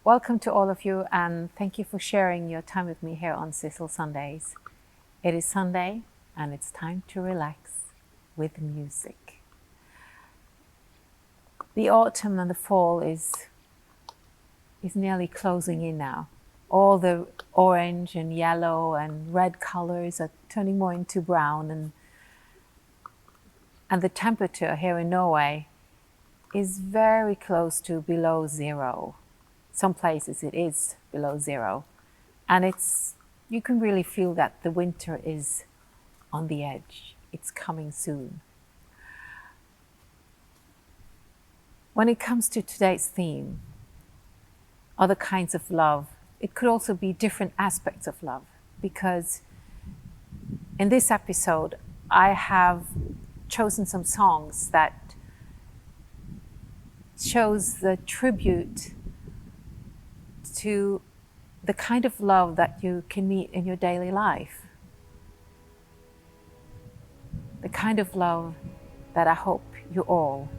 Welcome to all of you, and thank you for sharing your time with me here on Sissel Sundays. It is Sunday, and it's time to relax with music. The autumn and the fall is nearly closing in now. All the orange and yellow and red colors are turning more into brown, and the temperature here in Norway is very close to below zero. Some places it is below zero, and you can really feel that the winter is on the edge. It's coming soon. When it comes to today's theme, other kinds of love, it could also be different aspects of love, because in this episode I have chosen some songs that shows the tribute to the kind of love that you can meet in your daily life. The kind of love that I hope you all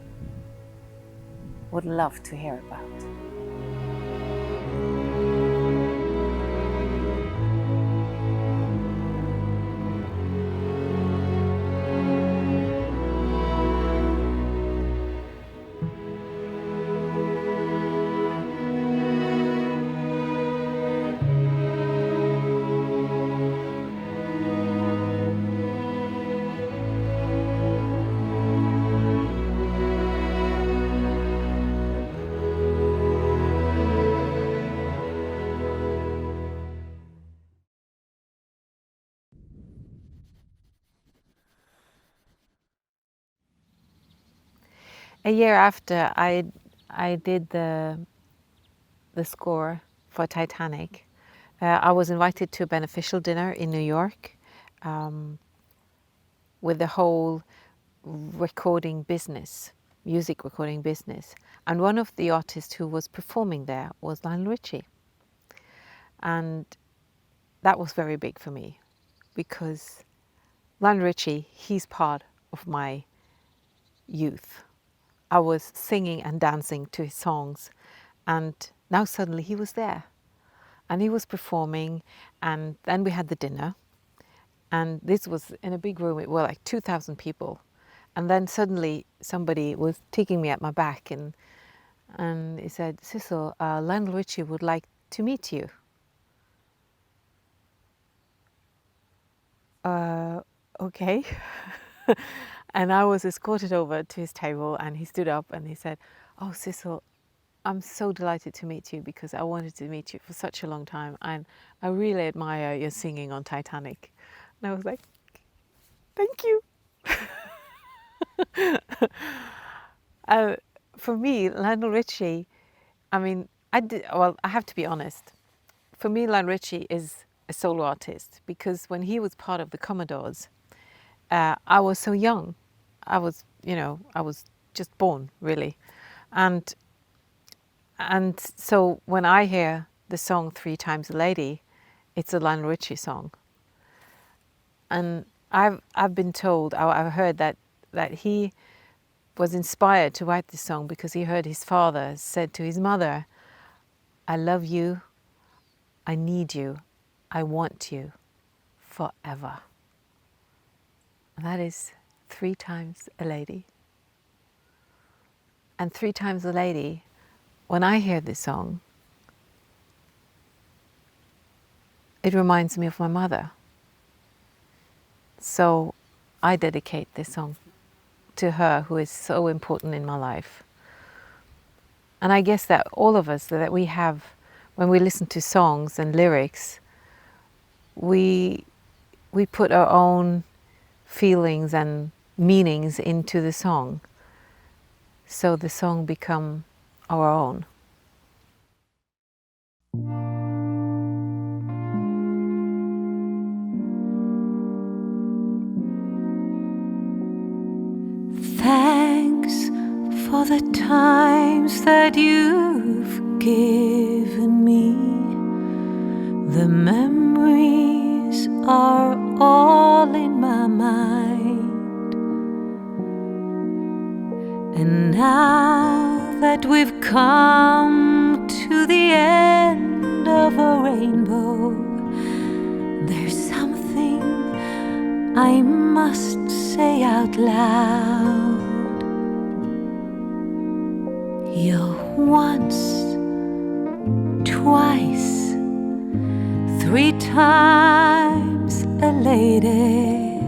would love to hear about. A year after I did the score for Titanic, I was invited to a beneficial dinner in New York with the whole recording business, music recording business. And one of the artists who was performing there was Lionel Richie. And that was very big for me, because Lionel Richie, he's part of my youth. I was singing and dancing to his songs, and now suddenly he was there and he was performing, and then we had the dinner, and this was in a big room. It were like 2,000 people, and then suddenly somebody was taking me at my back and he said, "Sissel, Lionel Richie would like to meet you." Okay. And I was escorted over to his table, and he stood up and he said, "Oh, Sissel, I'm so delighted to meet you, because I wanted to meet you for such a long time, and I really admire your singing on Titanic." And I was like, "Thank you." For me, Lionel Richie, I have to be honest. For me, Lionel Richie is a solo artist, because when he was part of the Commodores, I was so young. I was just born, really. And so when I hear the song "Three Times a Lady," it's a Lionel Richie song. And I've been told, I've heard that he was inspired to write this song because he heard his father said to his mother, "I love you, I need you, I want you forever." And that is "Three Times a Lady." And "Three Times a Lady," when I hear this song, it reminds me of my mother. So I dedicate this song to her, who is so important in my life. And I guess that all of us, that we have, when we listen to songs and lyrics, we put our own feelings and meanings into the song, so the song become our own. Thanks for the times that you've given me. The memories are all in my mind. And now that we've come to the end of a rainbow, there's something I must say out loud. You're once, twice, 3 times a lady,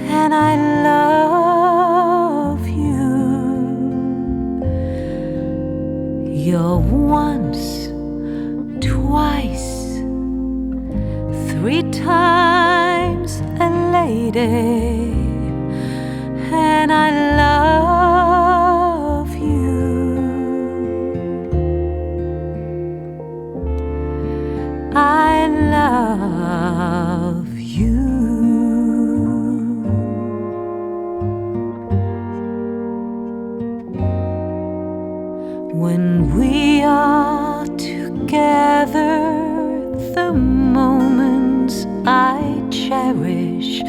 and I love you. You're once, twice, 3 times a lady, and I love you. I love you. When we are together, the moments I cherish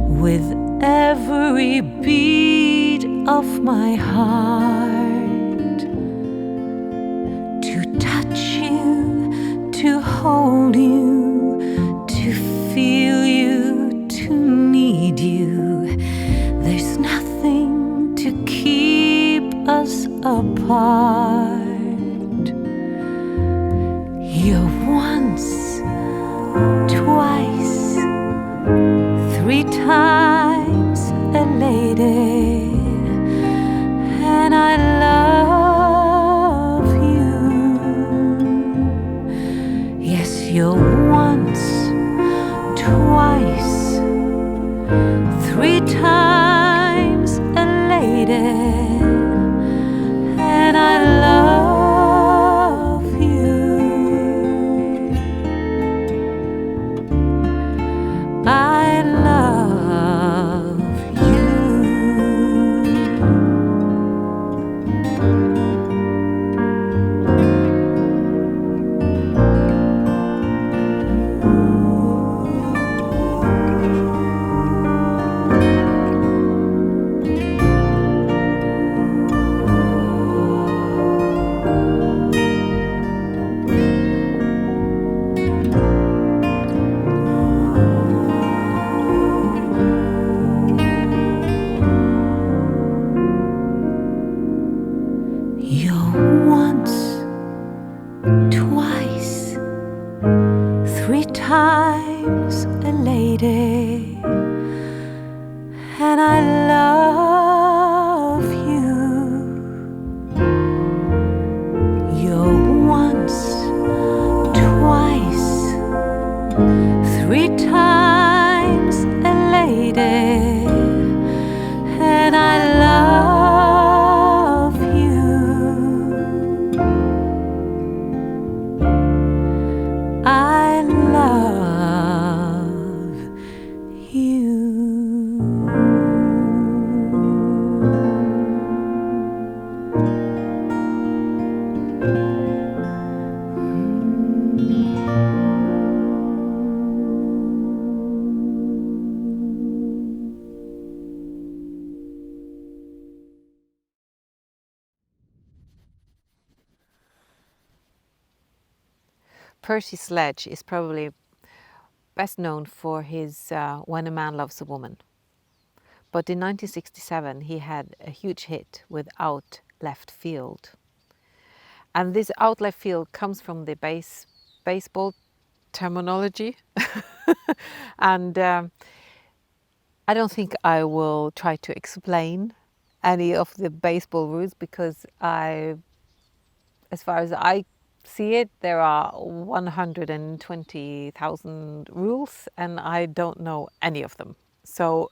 with every beat of my heart. To touch you, to hold you, to feel you, to need you. There's nothing to keep us apart. You're once, twice, 3 times a lady, and I love you. Yes, you're once, twice, 3 times a lady, and I love you. I love you. You're once, twice, 3 times a lady, and I love you. You're once, twice, 3 times a lady, and I love you. I love you. Percy Sledge is probably best known for his When a Man Loves a Woman. But in 1967 he had a huge hit with Out Left Field. And this out left field comes from the baseball terminology. And I don't think I will try to explain any of the baseball rules because as far as I see it, there are 120,000 rules and I don't know any of them. So,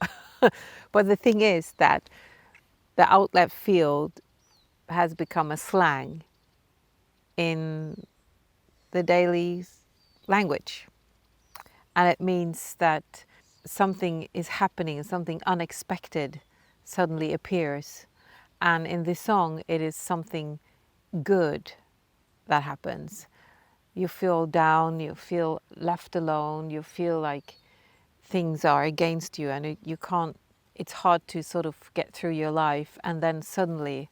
but the thing is that the out left field has become a slang in the daily language. And it means that something is happening, something unexpected suddenly appears. And in this song, it is something good that happens. You feel down, you feel left alone, you feel like things are against you and you can't, it's hard to sort of get through your life. And then suddenly,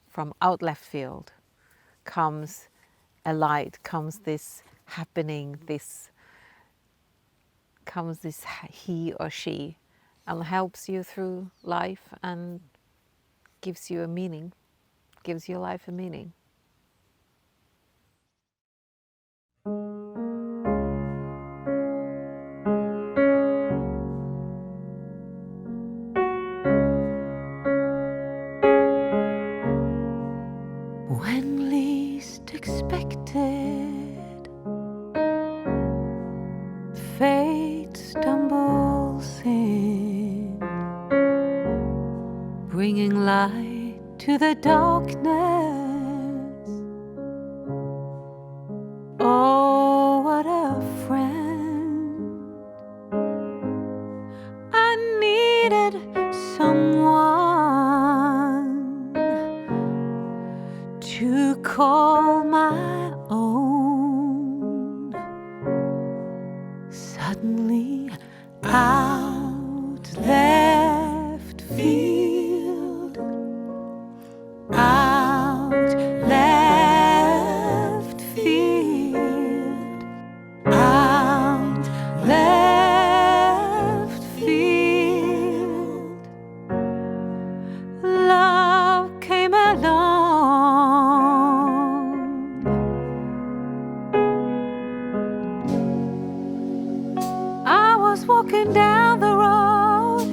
from out left field, comes a light, comes this happening, comes this he or she, and helps you through life and gives you a meaning, gives your life a meaning. When least expected, fate stumbles in, bringing light to the darkness. Oh, what a friend. I needed someone to call my own. Suddenly, out left field, out left field, out left field, love came along. I was walking down the road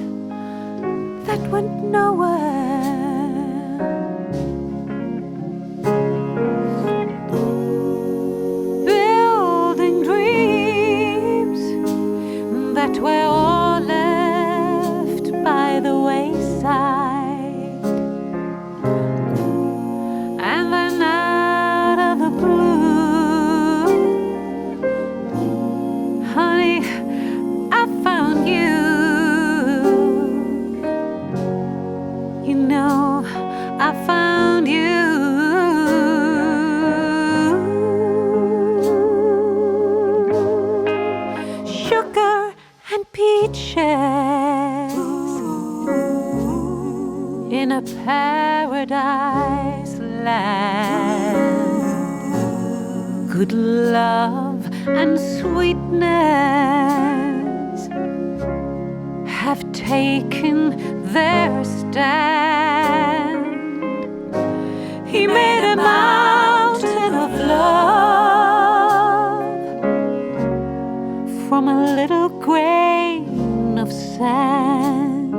that went nowhere. Building dreams that were all left by the wayside. And then out of the blue, honey, I found you. You know, I found you. Sugar and peaches in a paradise land. Good love and sweetness have taken their stand. He made a mountain of love from a little grain of sand.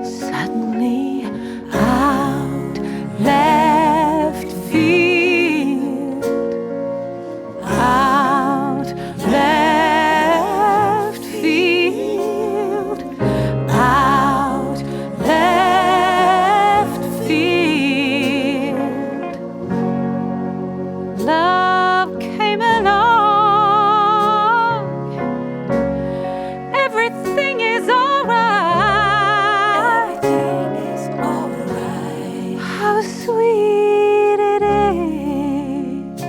Suddenly, out left field, out left field, out left field, love came along. Everything is alright. Everything is alright. How sweet it is.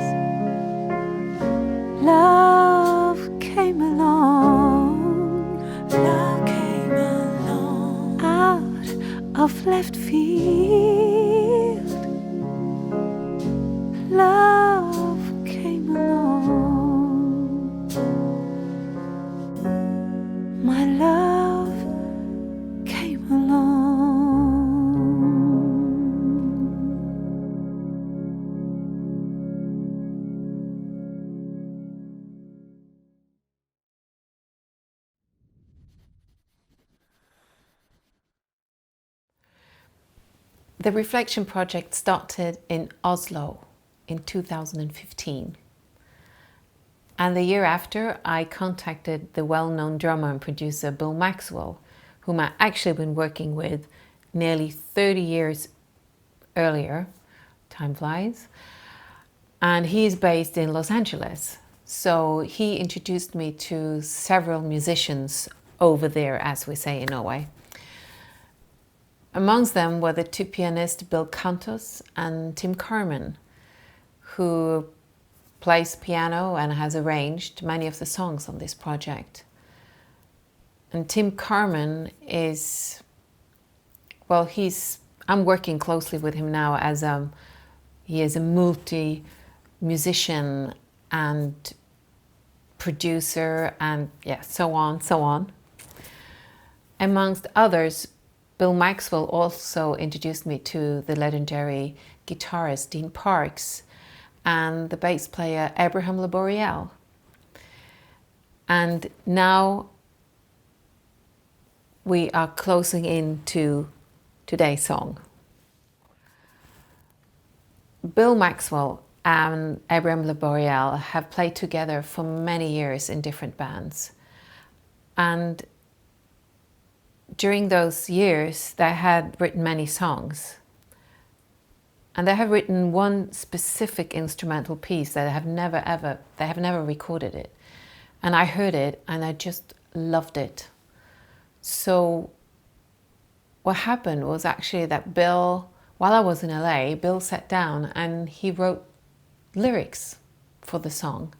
Love came along. Love came along. Out of left field, love came along. My love came along. The Reflection Project started in Oslo in 2015. And the year after, I contacted the well-known drummer and producer Bill Maxwell, whom I actually been working with nearly 30 years earlier. Time flies. And he's based in Los Angeles. So he introduced me to several musicians over there, as we say in Norway. Amongst them were the two pianists Bill Cantos and Tim Carmen, who plays piano and has arranged many of the songs on this project. And Tim Carmen is, well, I'm working closely with him now as a He is a multi-musician and producer and so on, so on. Amongst others, Bill Maxwell also introduced me to the legendary guitarist Dean Parks and the bass player Abraham Laboriel. And now we are closing in to today's song. Bill Maxwell and Abraham Laboriel have played together for many years in different bands. And during those years, they had written many songs. And they have written one specific instrumental piece that they have never recorded it. And I heard it and I just loved it. So what happened was actually that Bill, while I was in LA, Bill sat down and he wrote lyrics for the song.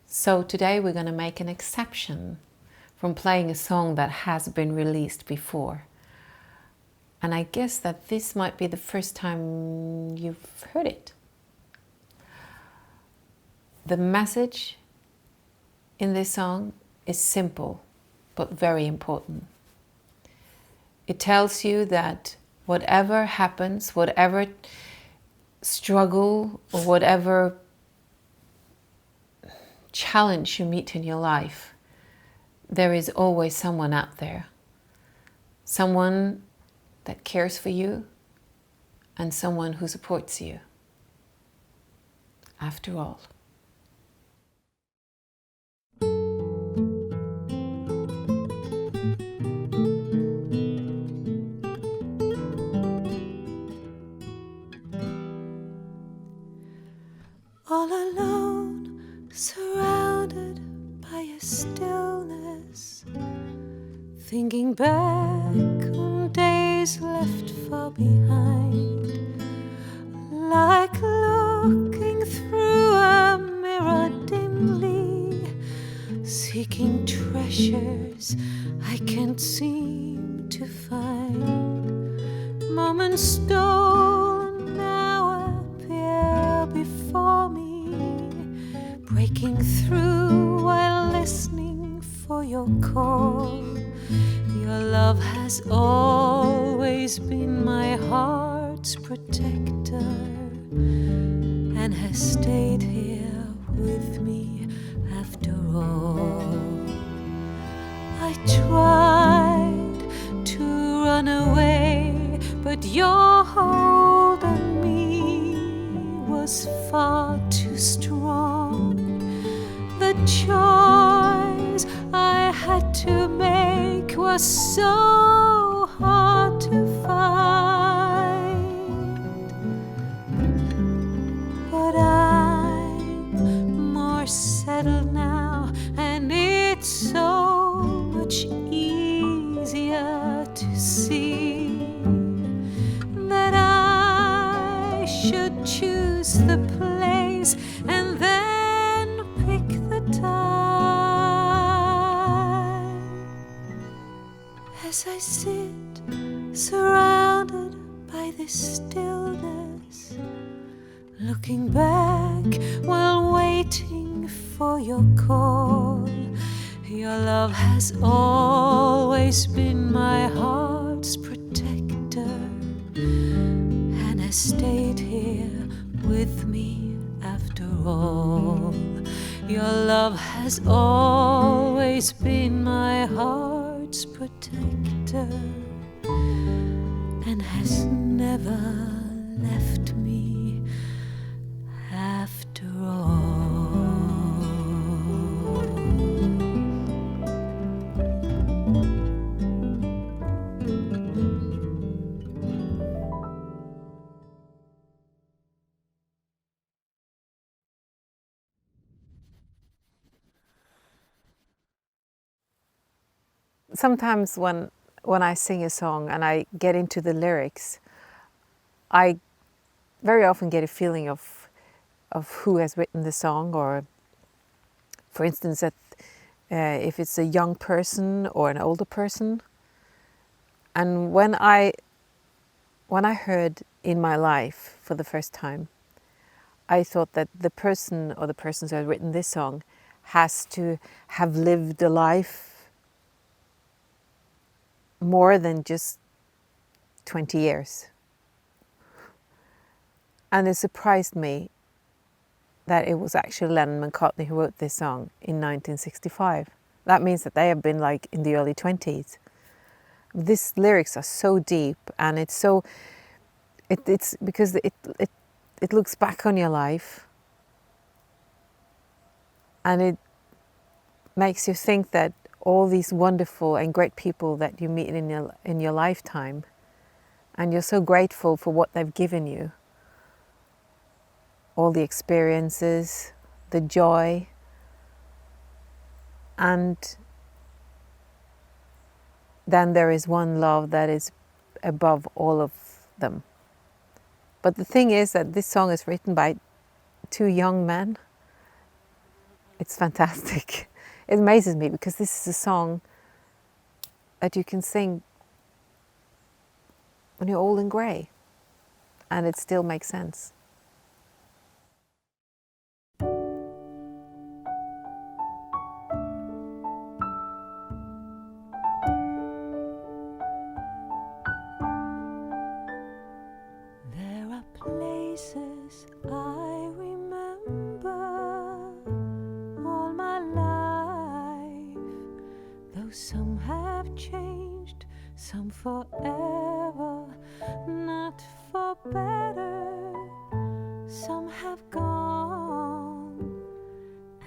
So today we're going to make an exception from playing a song that has been released before. And I guess that this might be the first time you've heard it. The message in this song is simple, but very important. It tells you that whatever happens, whatever struggle or whatever challenge you meet in your life, there is always someone out there. Someone that cares for you and someone who supports you. After all. All alone, surrounded by a stillness, thinking back on days left far behind, like looking through a mirror dimly, seeking treasures I can't seem to find. Moments stolen now appear before me, breaking through while listening for your call. Your love has always been my heart's protector and has stayed here with me after all. I tried to run away, but your hold on me was far too strong. The choice I had to make was so hard to find. But I'm more settled now, and it's so much easier to see that I should choose the place and then pick the time. As I sit surrounded by this stillness, looking back while waiting for your call, your love has always been my heart's protector and has stayed here with me after all. Your love has always been my heart's protector and has never left me after all. Sometimes when I sing a song and I get into the lyrics, I very often get a feeling of who has written the song, or for instance that if it's a young person or an older person. And when I heard "In My Life" for the first time, I thought that the person or the persons who had written this song has to have lived a life more than just 20 years. And it surprised me that it was actually Lennon and McCartney who wrote this song in 1965. That means that they have been like in the early 20s. These lyrics are so deep, and it's so, it's because it looks back on your life, and it makes you think that all these wonderful and great people that you meet in your lifetime, and you're so grateful for what they've given you, all the experiences, the joy, and then there is one love that is above all of them. But the thing is that this song is written by two young men. It's fantastic. It amazes me because this is a song that you can sing when you're old and grey, and it still makes sense. There are places I remember all my life, though some have changed, some forever, not for better. Some have gone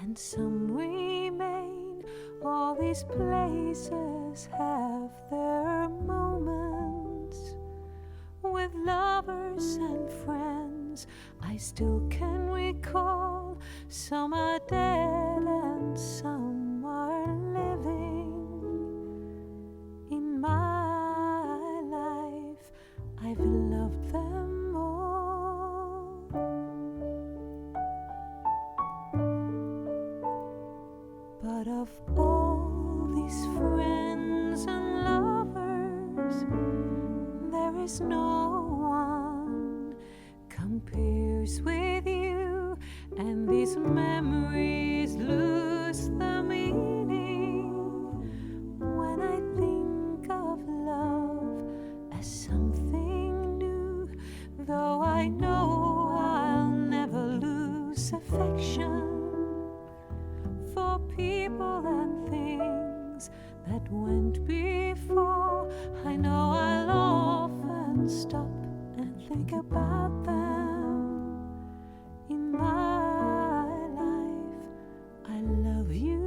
and some remain. All these places have their moments. With lovers and friends, I still can recall. Some are dead and some are living. In my life, I've loved them all. But of all these friends and lovers, there is no one compares with you, and these memories lose the meaning when I think of love as something new. Though I know I'll never lose affection for people and things that went before, I know I'll often stop and think about them. In my life, I love you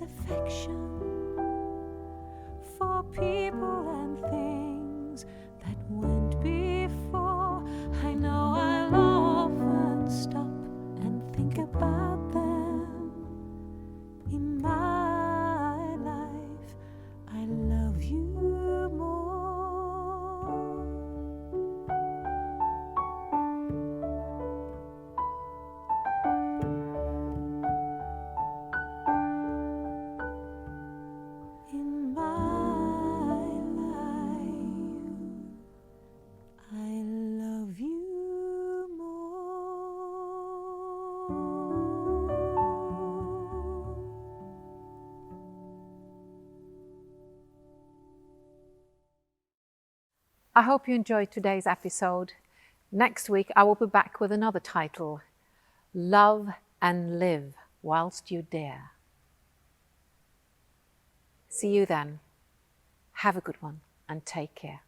affection for people and things that went before. I know I'll often stop and think about them. In my life, I love you more. I hope you enjoyed today's episode. Next week I will be back with another title, Love and Live Whilst You Dare. See you then. Have a good one and take care.